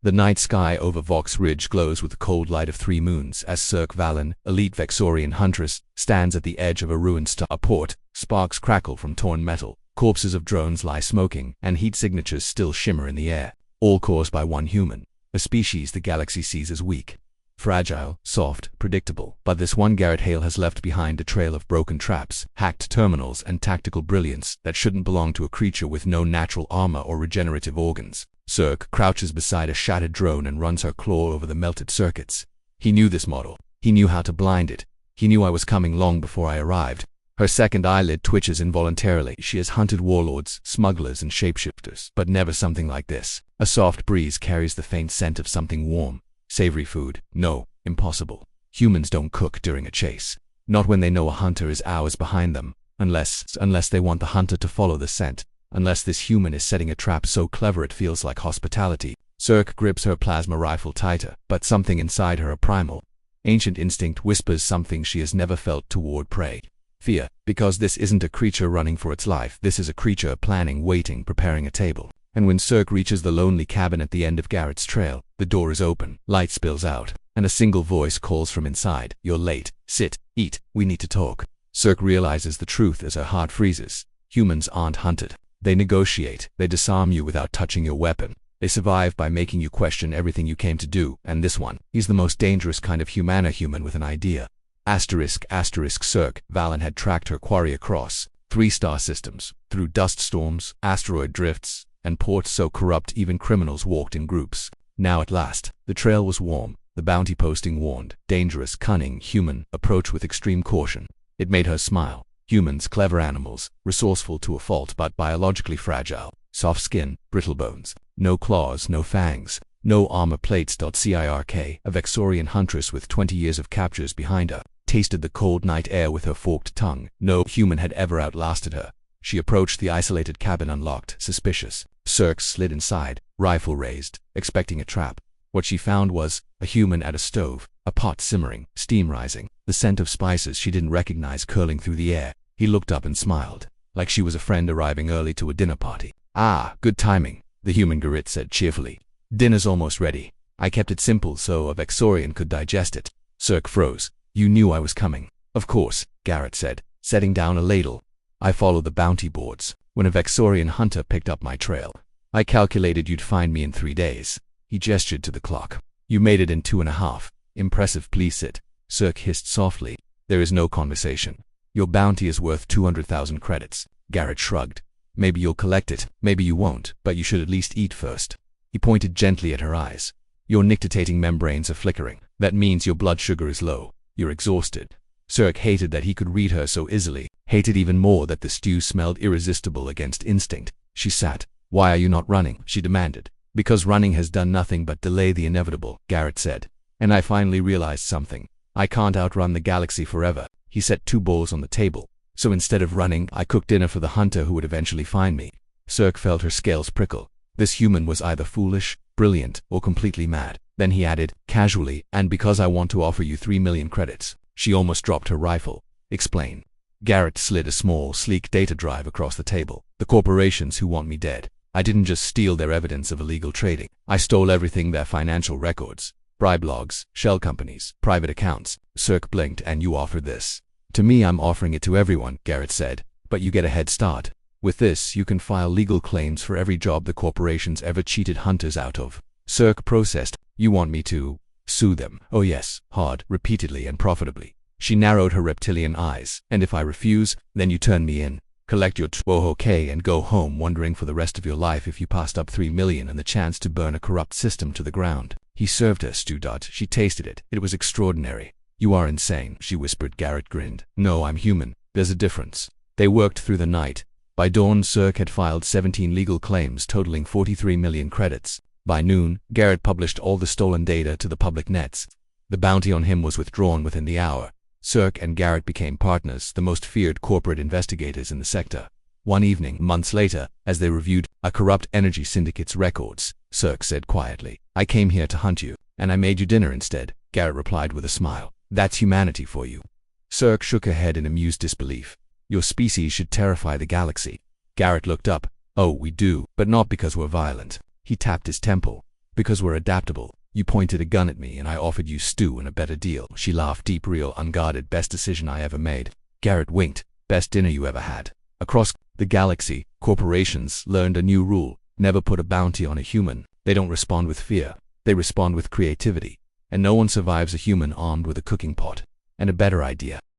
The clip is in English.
The night sky over Vox Ridge glows with the cold light of 3 moons as Cirque Valen, elite Vexorian huntress, stands at the edge of a ruined starport. Sparks crackle from torn metal, corpses of drones lie smoking, and heat signatures still shimmer in the air, all caused by one human, a species the galaxy sees as weak. Fragile, soft, predictable, but this one Garrett Hale has left behind a trail of broken traps, hacked terminals, and tactical brilliance that shouldn't belong to a creature with no natural armor or regenerative organs. Cirque crouches beside a shattered drone and runs her claw over the melted circuits. He knew this model. He knew how to blind it. He knew I was coming long before I arrived. Her second eyelid twitches involuntarily. She has hunted warlords, smugglers, and shapeshifters, but never something like this. A soft breeze carries the faint scent of something warm. Savory food. No, impossible. Humans don't cook during a chase. Not when they know a hunter is hours behind them, unless they want the hunter to follow the scent. Unless this human is setting a trap so clever it feels like hospitality. Cirque grips her plasma rifle tighter, but something inside her, a primal, ancient instinct, whispers something she has never felt toward prey. Fear, because this isn't a creature running for its life, this is a creature planning, waiting, preparing a table. And when Cirque reaches the lonely cabin at the end of Garrett's trail, the door is open, light spills out, and a single voice calls from inside, "You're late. Sit, eat, we need to talk." Cirque realizes the truth as her heart freezes. Humans aren't hunted. They negotiate. They disarm you without touching your weapon. They survive by making you question everything you came to do, and this one, he's the most dangerous kind of human, a human with an idea. Cirque Valen had tracked her quarry across 3 star systems, through dust storms, asteroid drifts, and ports so corrupt even criminals walked in groups. Now at last, the trail was warm, the bounty posting warned, dangerous, cunning, human, approach with extreme caution. It made her smile. Humans, clever animals, resourceful to a fault but biologically fragile, soft skin, brittle bones, no claws, no fangs, no armor plates. Cirque, a Vexorian huntress with 20 years of captures behind her, tasted the cold night air with her forked tongue. No human had ever outlasted her. She approached the isolated cabin unlocked, suspicious. Cirque slid inside, rifle raised, expecting a trap. What she found was a human at a stove, a pot simmering, steam rising, the scent of spices she didn't recognize curling through the air. He looked up and smiled, like she was a friend arriving early to a dinner party. "Ah, good timing," the human Garrett said cheerfully. "Dinner's almost ready. I kept it simple so a Vexorian could digest it." Cirque froze. "You knew I was coming." "Of course," Garrett said, setting down a ladle. "I follow the bounty boards. When a Vexorian hunter picked up my trail, I calculated you'd find me in 3 days." He gestured to the clock. "You made it in 2.5. Impressive, please sit." Cirque hissed softly. "There is no conversation. Your bounty is worth 200,000 credits. Garrett shrugged. "Maybe you'll collect it, maybe you won't, but you should at least eat first." He pointed gently at her eyes. "Your nictitating membranes are flickering. That means your blood sugar is low. You're exhausted." Cirque hated that he could read her so easily, hated even more that the stew smelled irresistible against instinct. She sat. "Why are you not running?" she demanded. "Because running has done nothing but delay the inevitable," Garrett said. "And I finally realized something. I can't outrun the galaxy forever." He set 2 bowls on the table. "So instead of running, I cooked dinner for the hunter who would eventually find me." Cirque felt her scales prickle. This human was either foolish, brilliant, or completely mad. Then he added, casually, "And because I want to offer you 3 million credits." She almost dropped her rifle. "Explain." Garrett slid a small, sleek data drive across the table. "The corporations who want me dead. I didn't just steal their evidence of illegal trading. I stole everything, their financial records. Bribe logs, shell companies, private accounts." Cirque blinked. "And you offer this?" "To me, I'm offering it to everyone," Garrett said. "But you get a head start. With this, you can file legal claims for every job the corporations ever cheated hunters out of." Cirque processed. "You want me to sue them?" "Oh yes, hard, repeatedly and profitably." She narrowed her reptilian eyes. "And if I refuse, then you turn me in, collect your OK, and go home wondering for the rest of your life if you passed up 3 million and the chance to burn a corrupt system to the ground." He served her stew. She tasted it. It was extraordinary. "You are insane," she whispered. Garrett grinned. "No, I'm human. There's a difference." They worked through the night. By dawn, Cirque had filed 17 legal claims totaling 43 million credits. By noon, Garrett published all the stolen data to the public nets. The bounty on him was withdrawn within the hour. Cirque and Garrett became partners, the most feared corporate investigators in the sector. One evening, months later, as they reviewed a corrupt energy syndicate's records, Cirque said quietly, "I came here to hunt you, and I made you dinner instead." Garrett replied with a smile. "That's humanity for you." Cirque shook her head in amused disbelief. "Your species should terrify the galaxy." Garrett looked up. "Oh, we do, but not because we're violent." He tapped his temple. Because we're adaptable. You pointed a gun at me and I offered you stew and a better deal. She laughed deep, real, unguarded. Best decision I ever made. Garrett winked. Best dinner you ever had. Across the galaxy, corporations learned a new rule. Never put a bounty on a human. They don't respond with fear. They respond with creativity. And no one survives a human armed with a cooking pot. And a better idea.